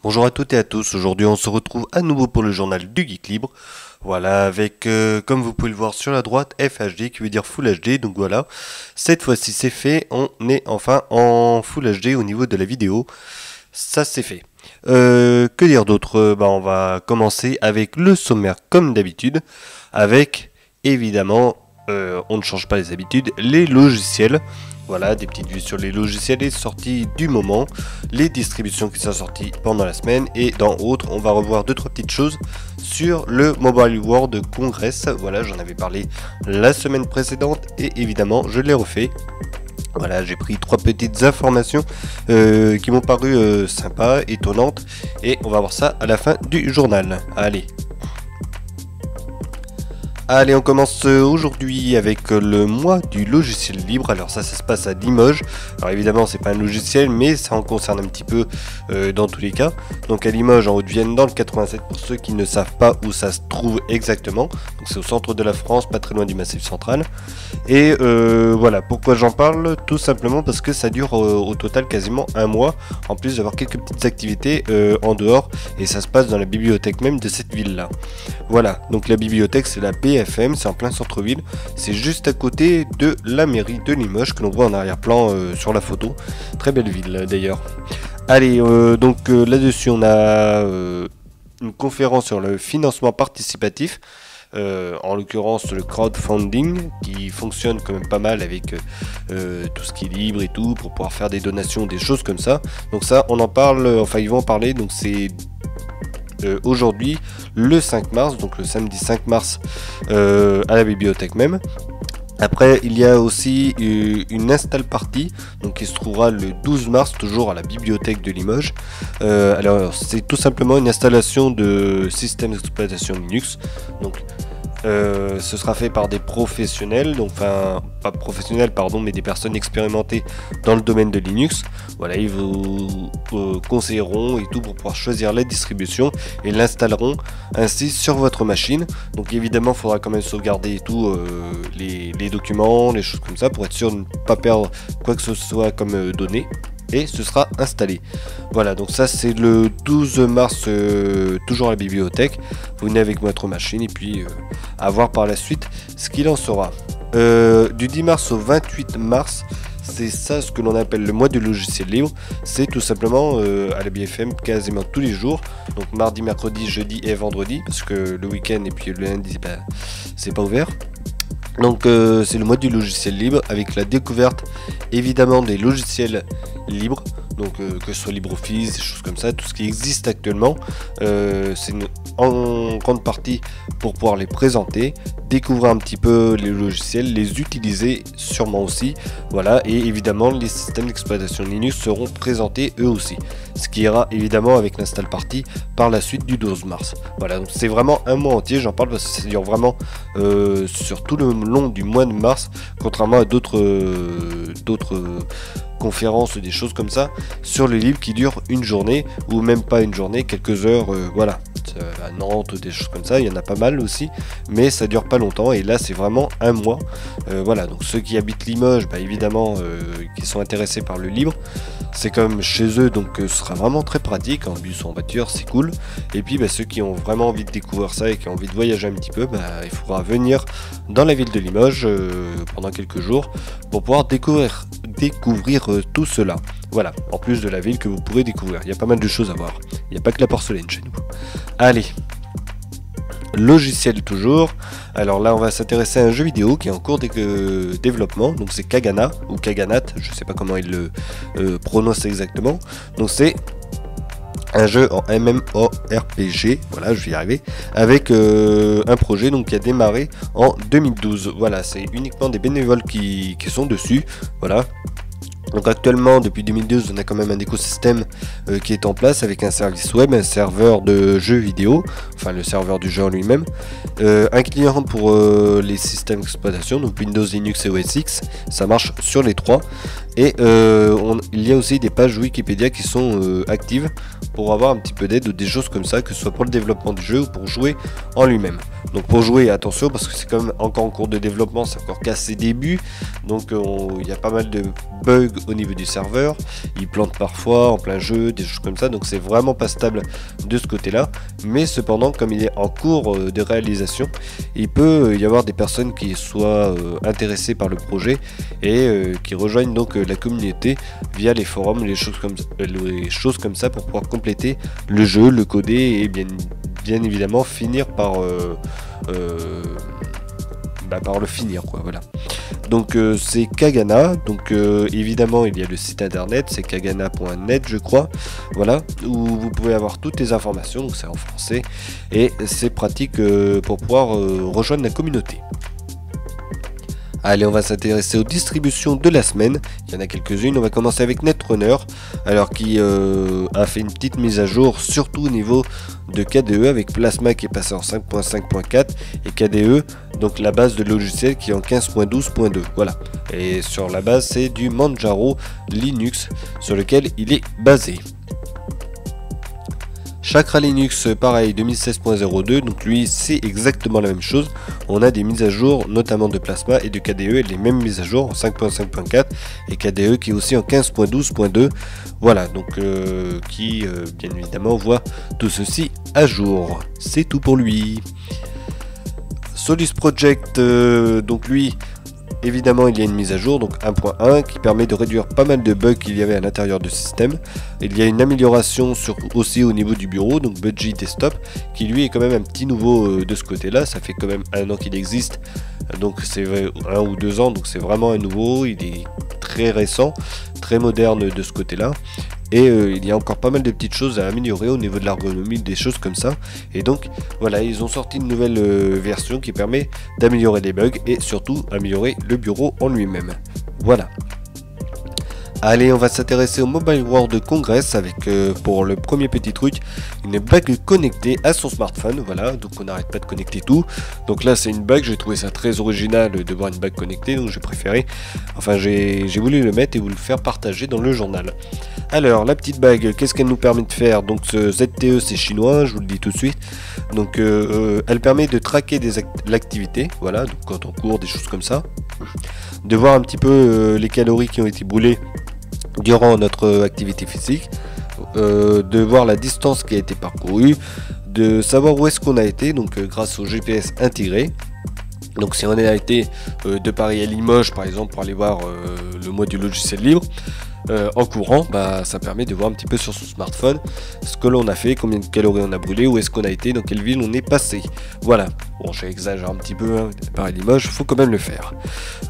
Bonjour à toutes et à tous, aujourd'hui on se retrouve à nouveau pour le journal du Geek Libre. Voilà, avec, comme vous pouvez le voir sur la droite, FHD qui veut dire Full HD, donc voilà. Cette fois-ci c'est fait, on est enfin en Full HD au niveau de la vidéo, ça c'est fait. Que dire d'autre? On va commencer avec le sommaire comme d'habitude, avec évidemment, on ne change pas les habitudes, les logiciels. Voilà, des petites vues sur les logiciels, les sorties du moment, les distributions qui sont sorties pendant la semaine, et dans autres, on va revoir 2-3 petites choses sur le Mobile World Congress. Voilà, j'en avais parlé la semaine précédente et évidemment, je l'ai refait. Voilà, j'ai pris 3 petites informations qui m'ont paru sympas, étonnantes, et on va voir ça à la fin du journal. Allez, on commence aujourd'hui avec le mois du logiciel libre. Alors ça se passe à Limoges. Alors évidemment, c'est pas un logiciel, mais ça en concerne un petit peu dans tous les cas. Donc à Limoges, en Haute-Vienne, dans le 87, pour ceux qui ne savent pas où ça se trouve exactement. Donc c'est au centre de la France, pas très loin du Massif central. Et voilà, pourquoi j'en parle? Tout simplement parce que ça dure au total quasiment un mois, en plus d'avoir quelques petites activités en dehors. Et ça se passe dans la bibliothèque même de cette ville-là. Voilà, donc la bibliothèque, c'est la BFM, c'est en plein centre-ville, c'est juste à côté de la mairie de Limoges que l'on voit en arrière-plan sur la photo. Très belle ville d'ailleurs. Allez, donc là-dessus on a une conférence sur le financement participatif, en l'occurrence le crowdfunding qui fonctionne quand même pas mal avec tout ce qui est libre et tout pour pouvoir faire des donations, des choses comme ça. Donc ça on en parle, enfin ils vont en parler, donc c'est aujourd'hui le 5 mars, donc le samedi 5 mars à la bibliothèque même. Après il y a aussi une install party donc qui se trouvera le 12 mars toujours à la bibliothèque de Limoges. Alors c'est tout simplement une installation de système d'exploitation Linux, donc ce sera fait par des professionnels, donc enfin pas professionnels pardon, mais des personnes expérimentées dans le domaine de Linux. Voilà, ils vous conseilleront et tout pour pouvoir choisir la distribution et l'installeront ainsi sur votre machine. Donc évidemment, il faudra quand même sauvegarder et tout les documents, les choses comme ça pour être sûr de ne pas perdre quoi que ce soit comme données. Et ce sera installé. Voilà, donc ça c'est le 12 mars, toujours à la bibliothèque. Vous venez avec votre machine et puis à voir par la suite ce qu'il en sera. Du 10 mars au 28 mars, c'est ça ce que l'on appelle le mois du logiciel libre. C'est tout simplement à la BFM quasiment tous les jours. Donc mardi, mercredi, jeudi et vendredi. Parce que le week-end et puis le lundi, c'est pas ouvert. Donc c'est le mois du logiciel libre avec la découverte évidemment des logiciels libres, donc que ce soit LibreOffice, des choses comme ça, tout ce qui existe actuellement. C'est en grande partie pour pouvoir les présenter, découvrir un petit peu les logiciels, les utiliser sûrement aussi. Voilà, et évidemment les systèmes d'exploitation Linux seront présentés eux aussi, ce qui ira évidemment avec l'install party par la suite du 12 mars. Voilà, donc c'est vraiment un mois entier, j'en parle parce que ça dure vraiment sur tout le long du mois de mars, contrairement à d'autres conférences, des choses comme ça sur le livre qui durent une journée ou même pas une journée, quelques heures. Voilà, à Nantes, des choses comme ça, il y en a pas mal aussi, mais ça dure pas longtemps et là c'est vraiment un mois. Voilà, donc ceux qui habitent Limoges, évidemment qui sont intéressés par le libre, c'est comme chez eux, donc ce sera vraiment très pratique en bus ou en voiture, c'est cool. Et puis ceux qui ont vraiment envie de découvrir ça et qui ont envie de voyager un petit peu, il faudra venir dans la ville de Limoges pendant quelques jours pour pouvoir découvrir tout cela. Voilà, en plus de la ville que vous pourrez découvrir, il y a pas mal de choses à voir. Il n'y a pas que la porcelaine chez nous. Allez, logiciel toujours. Alors là on va s'intéresser à un jeu vidéo qui est en cours de développement, donc c'est Kagana ou Kaganat, je sais pas comment il le prononce exactement. Donc c'est un jeu en MMORPG, voilà, je vais y arriver, avec un projet donc qui a démarré en 2012. Voilà, c'est uniquement des bénévoles qui sont dessus. Voilà. Donc actuellement, depuis 2012, on a quand même un écosystème qui est en place avec un service web, un serveur de jeux vidéo, enfin le serveur du jeu en lui-même, un client pour les systèmes d'exploitation, donc Windows, Linux et OS X, ça marche sur les trois. Et il y a aussi des pages Wikipédia qui sont actives pour avoir un petit peu d'aide ou des choses comme ça, que ce soit pour le développement du jeu ou pour jouer en lui-même. Donc pour jouer, attention parce que c'est quand même encore en cours de développement, c'est encore qu'à ses débuts, donc il y a pas mal de bugs au niveau du serveur, il plante parfois en plein jeu, des choses comme ça, donc c'est vraiment pas stable de ce côté là, mais cependant comme il est en cours de réalisation, il peut y avoir des personnes qui soient intéressées par le projet et qui rejoignent donc la communauté via les forums, les choses comme ça pour pouvoir compléter le jeu, le coder et bien évidemment finir par par le finir quoi, voilà. Donc c'est Kagana, donc évidemment il y a le site internet, c'est kagana.net je crois, voilà, où vous pouvez avoir toutes les informations, donc c'est en français et c'est pratique pour pouvoir rejoindre la communauté. Allez, on va s'intéresser aux distributions de la semaine. Il y en a quelques-unes. On va commencer avec Netrunner, alors qui a fait une petite mise à jour, surtout au niveau de KDE, avec Plasma qui est passé en 5.5.4 et KDE, donc la base de logiciel qui est en 15.12.2. Voilà. Et sur la base, c'est du Manjaro Linux sur lequel il est basé. Chakra Linux, pareil, 2016.02, donc lui c'est exactement la même chose. On a des mises à jour notamment de Plasma et de KDE, et les mêmes mises à jour en 5.5.4 et KDE qui est aussi en 15.12.2. Voilà, donc qui bien évidemment voit tout ceci à jour. C'est tout pour lui. Solus Project, donc lui, évidemment il y a une mise à jour, donc 1.1 qui permet de réduire pas mal de bugs qu'il y avait à l'intérieur du système. Il y a une amélioration aussi au niveau du bureau, donc Budgie Desktop, qui lui est quand même un petit nouveau de ce côté là, ça fait quand même 1 an qu'il existe, donc c'est 1 ou 2 ans, donc c'est vraiment un nouveau, il est très récent, très moderne de ce côté là. Et il y a encore pas mal de petites choses à améliorer au niveau de l'ergonomie, des choses comme ça. Et donc voilà, ils ont sorti une nouvelle version qui permet d'améliorer les bugs et surtout améliorer le bureau en lui-même. Voilà. Allez, on va s'intéresser au Mobile World Congress avec pour le premier petit truc une bague connectée à son smartphone. Voilà, donc on n'arrête pas de connecter tout. Donc là c'est une bague, j'ai trouvé ça très original de voir une bague connectée, donc j'ai préféré, enfin j'ai voulu le mettre et vous le faire partager dans le journal. Alors la petite bague, qu'est-ce qu'elle nous permet de faire? Donc ce ZTE c'est chinois, je vous le dis tout de suite. Donc elle permet de traquer l'activité, voilà, donc quand on court, des choses comme ça, de voir un petit peu les calories qui ont été brûlées durant notre activité physique, de voir la distance qui a été parcourue, de savoir où est-ce qu'on a été, donc grâce au GPS intégré. Donc si on a été de Paris à Limoges par exemple pour aller voir le mois du logiciel libre, en courant, bah, ça permet de voir un petit peu sur son smartphone ce que l'on a fait, combien de calories on a brûlé, où est-ce qu'on a été, dans quelle ville on est passé. Voilà, bon j'exagère un petit peu, hein, Paris Limoges, il faut quand même le faire.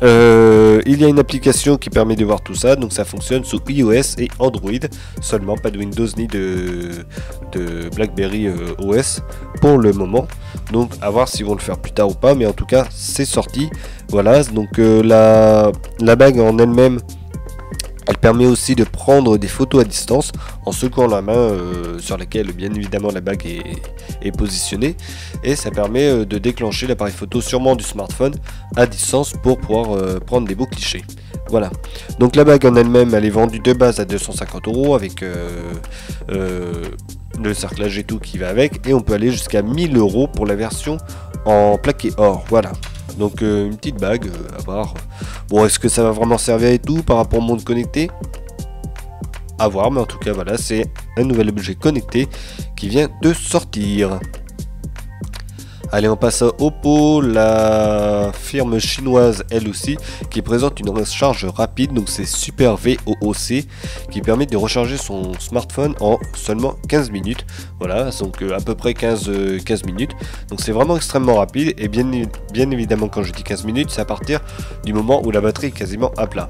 Il y a une application qui permet de voir tout ça, donc ça fonctionne sous iOS et Android, seulement pas de Windows ni de BlackBerry OS pour le moment. Donc à voir s'ils vont le faire plus tard ou pas, mais en tout cas c'est sorti. Voilà, donc la bague en elle-même, elle permet aussi de prendre des photos à distance en secouant la main sur laquelle bien évidemment la bague est positionnée, et ça permet de déclencher l'appareil photo sûrement du smartphone à distance pour pouvoir prendre des beaux clichés. Voilà, donc la bague en elle-même elle est vendue de base à 250 € avec le cerclage et tout qui va avec, et on peut aller jusqu'à 1000 € pour la version en plaqué or. Voilà. Donc une petite bague à voir. Bon, est-ce que ça va vraiment servir et tout par rapport au monde connecté? À voir, mais en tout cas voilà, c'est un nouvel objet connecté qui vient de sortir. Allez, on passe à Oppo, la firme chinoise elle aussi, qui présente une recharge rapide, donc c'est Super VOOC, qui permet de recharger son smartphone en seulement 15 minutes. Voilà, donc à peu près 15 minutes. Donc c'est vraiment extrêmement rapide, et bien évidemment quand je dis 15 minutes, c'est à partir du moment où la batterie est quasiment à plat.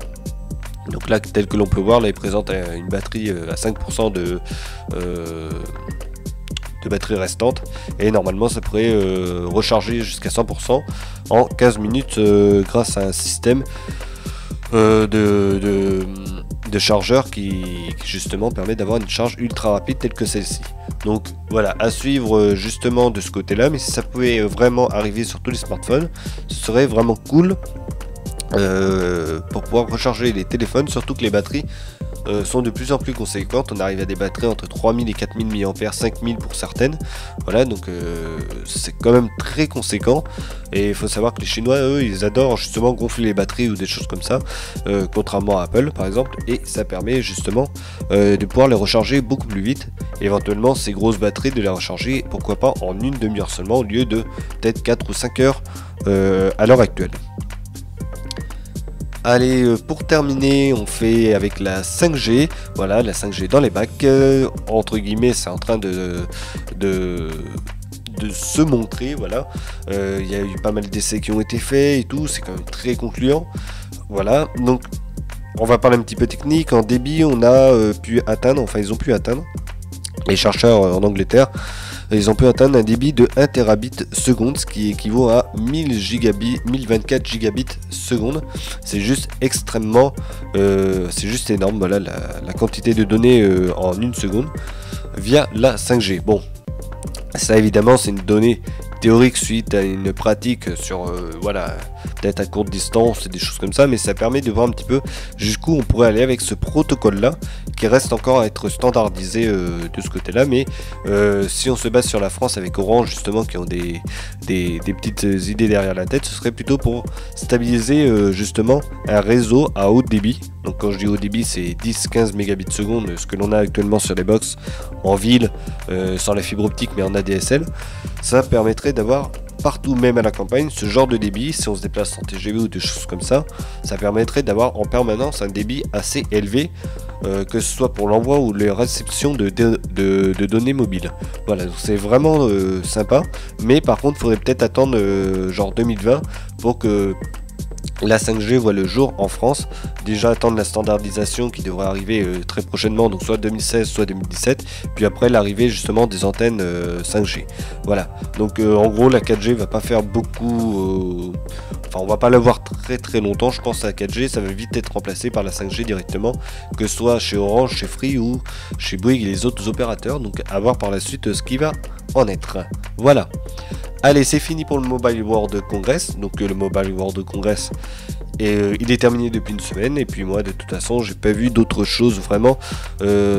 Donc là, tel que l'on peut voir, là il présente une batterie à 5% de batterie restante, et normalement ça pourrait recharger jusqu'à 100% en 15 minutes grâce à un système de chargeur qui justement permet d'avoir une charge ultra rapide telle que celle-ci. Donc voilà, à suivre justement de ce côté là, mais si ça pouvait vraiment arriver sur tous les smartphones, ce serait vraiment cool pour pouvoir recharger les téléphones, surtout que les batteries sont de plus en plus conséquentes. On arrive à des batteries entre 3000 et 4000 mAh, 5000 pour certaines. Voilà, donc c'est quand même très conséquent. Et il faut savoir que les Chinois, eux, ils adorent justement gonfler les batteries ou des choses comme ça, contrairement à Apple par exemple. Et ça permet justement de pouvoir les recharger beaucoup plus vite. Éventuellement, ces grosses batteries, de les recharger, pourquoi pas en une demi-heure seulement, au lieu de peut-être 4 ou 5 heures à l'heure actuelle. Allez, pour terminer, on fait avec la 5G. Voilà, la 5G dans les bacs. Entre guillemets, c'est en train de se montrer. Voilà, il y a eu pas mal d'essais qui ont été faits et tout. C'est quand même très concluant. Voilà, donc on va parler un petit peu technique. En débit, on a pu atteindre, enfin ils ont pu atteindre, les chercheurs en Angleterre, ils ont pu atteindre un débit de 1 terabit seconde, ce qui équivaut à 1024 gigabits seconde. C'est juste extrêmement, c'est juste énorme. Voilà la quantité de données en une seconde via la 5G. Bon, ça évidemment c'est une donnée théorique suite à une pratique sur voilà, peut-être à courte distance et des choses comme ça, mais ça permet de voir un petit peu jusqu'où on pourrait aller avec ce protocole là, qui reste encore à être standardisé de ce côté là. Mais si on se base sur la France avec Orange justement, qui ont des petites idées derrière la tête, ce serait plutôt pour stabiliser justement un réseau à haut débit. Donc quand je dis haut débit, c'est 10-15 mégabits seconde, ce que l'on a actuellement sur les box en ville, sans la fibre optique mais en ADSL. Ça permettrait d'avoir partout, même à la campagne, ce genre de débit. Si on se déplace en TGV ou des choses comme ça, ça permettrait d'avoir en permanence un débit assez élevé, que ce soit pour l'envoi ou la réception de données mobiles. Voilà, donc c'est vraiment sympa, mais par contre il faudrait peut-être attendre genre 2020 pour que la 5G voit le jour en France. Déjà attendre la standardisation qui devrait arriver très prochainement, donc soit 2016 soit 2017, puis après l'arrivée justement des antennes 5G. Voilà, donc en gros la 4G va pas faire beaucoup, enfin on va pas l'avoir très longtemps. Je pense à la 4G, ça va vite être remplacé par la 5G directement, que ce soit chez Orange, chez Free ou chez Bouygues et les autres opérateurs. Donc à voir par la suite ce qui va en être. Voilà. Allez, c'est fini pour le Mobile World Congress. Donc le Mobile World Congress, il est terminé depuis une semaine. Et puis moi, de toute façon, j'ai pas vu d'autres choses vraiment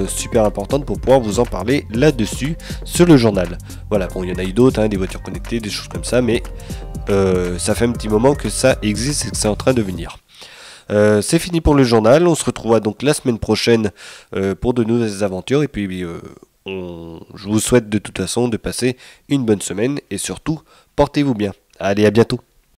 super importantes pour pouvoir vous en parler là-dessus sur le journal. Voilà, bon, il y en a eu d'autres, hein, des voitures connectées, des choses comme ça, mais ça fait un petit moment que ça existe et que c'est en train de venir. C'est fini pour le journal. On se retrouvera donc la semaine prochaine pour de nouvelles aventures. Et puis je vous souhaite de toute façon de passer une bonne semaine et surtout portez-vous bien. Allez, à bientôt.